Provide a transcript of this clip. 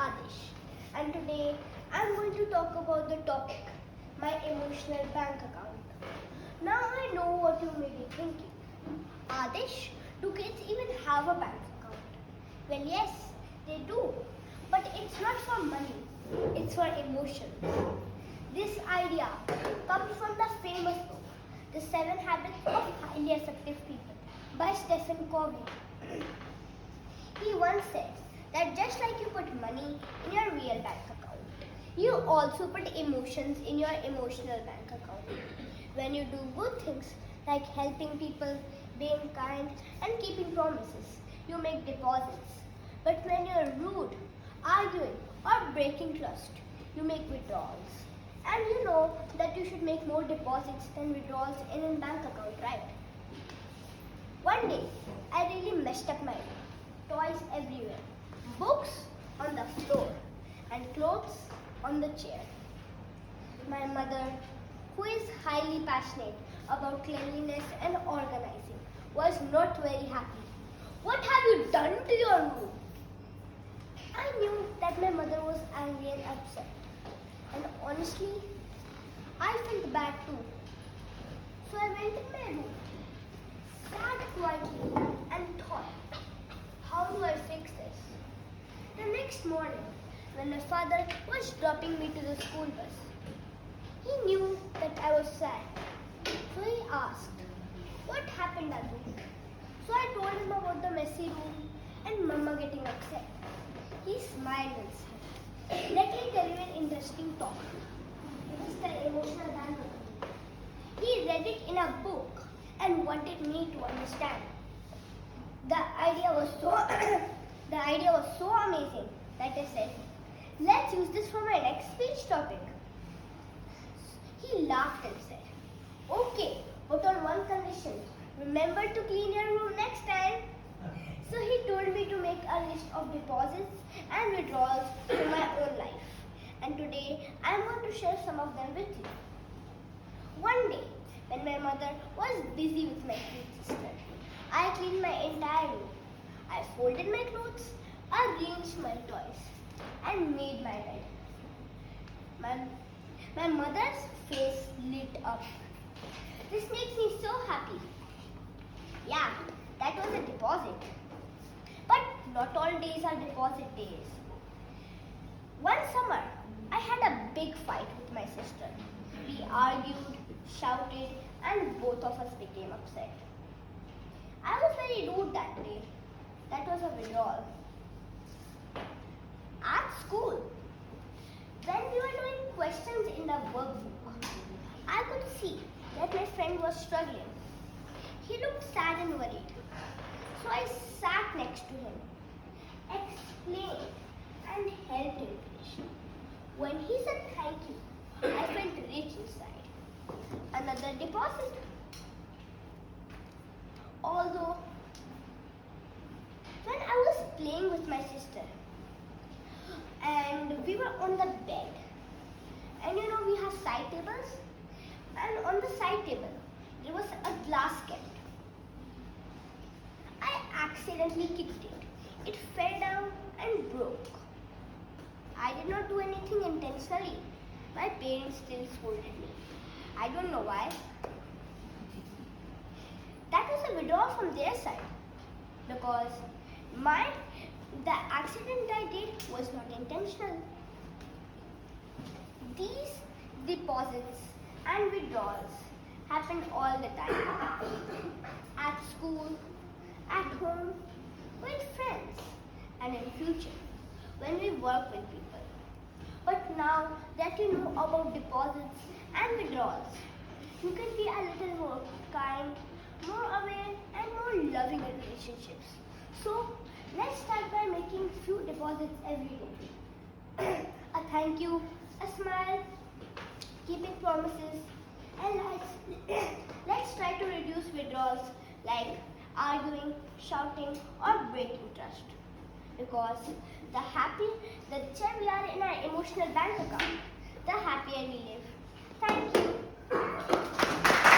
Adish, and today I'm going to talk about the topic, my emotional bank account. Now I know what you may be thinking. Adish, do kids even have a bank account? Well, yes, they do, but it's not for money, it's for emotion. This idea comes from the famous book, The 7 Habits of Highly Effective People by Stephen Covey. He once said that just like you put money in your real bank account, you also put emotions in your emotional bank account. When you do good things like helping people, being kind, and keeping promises, you make deposits. But when you're rude, arguing, or breaking trust, you make withdrawals. And you know that you should make more deposits than withdrawals in a bank account, right? One day, I really messed up my room. Toys everywhere, books on the floor, and clothes on the chair. My mother, who is highly passionate about cleanliness and organizing, was not very happy. What have you done to your room? I knew that my mother was angry and upset. And honestly, I felt bad too. So I went in my room, sat quietly, and thought, how do I fix this? The next morning, when my father was dropping me to the school bus, he knew that I was sad. So he asked, what happened, Adu? So I told him about the messy room and Mama getting upset. He smiled and said, let me tell you an interesting thought. It is the emotional bank account. He read it in a book and wanted me to understand. The idea was so amazing that I said, let's use this for my next speech topic. He laughed and said, okay, but on one condition. Remember to clean your room next time. So he told me to make a list of deposits and withdrawals from my own life. And today I am going to share some of them with you. One day, when my mother was busy with my cute sister, I cleaned my entire room. I folded my clothes, arranged my toys, and made my bed. My mother's face lit up. This makes me so happy. Yeah, that was a deposit. But not all days are deposit days. One summer, I had a big fight with my sister. We argued, shouted, and both of us became upset. I was very rude that day. That was a withdrawal. At school, when we were doing questions in the workbook, I could see that my friend was struggling. He looked sad and worried. So I sat next to him, explained, and helped him finish. When he said thank you, I felt rich inside. Another deposit. Although, when I was playing with my sister, and we were on the bed, and you know we have side tables, and on the side table there was a glass kept. I accidentally kicked it. It fell down and broke. I did not do anything intentionally. My parents still scolded me. I don't know why. That was a withdrawal from their side because the accident I did was not intentional. These deposits and withdrawals happen all the time. At school, at home, with friends, and in future when we work with people. But now that you know about deposits and withdrawals, you can be a little more kind, more aware, and more loving in relationships. So let's start by making few deposits every day. A thank you, a smile, keeping promises, and let's try to reduce withdrawals like arguing, shouting, or breaking trust. Because the happier we are in our emotional bank account, the happier we live. Thank you.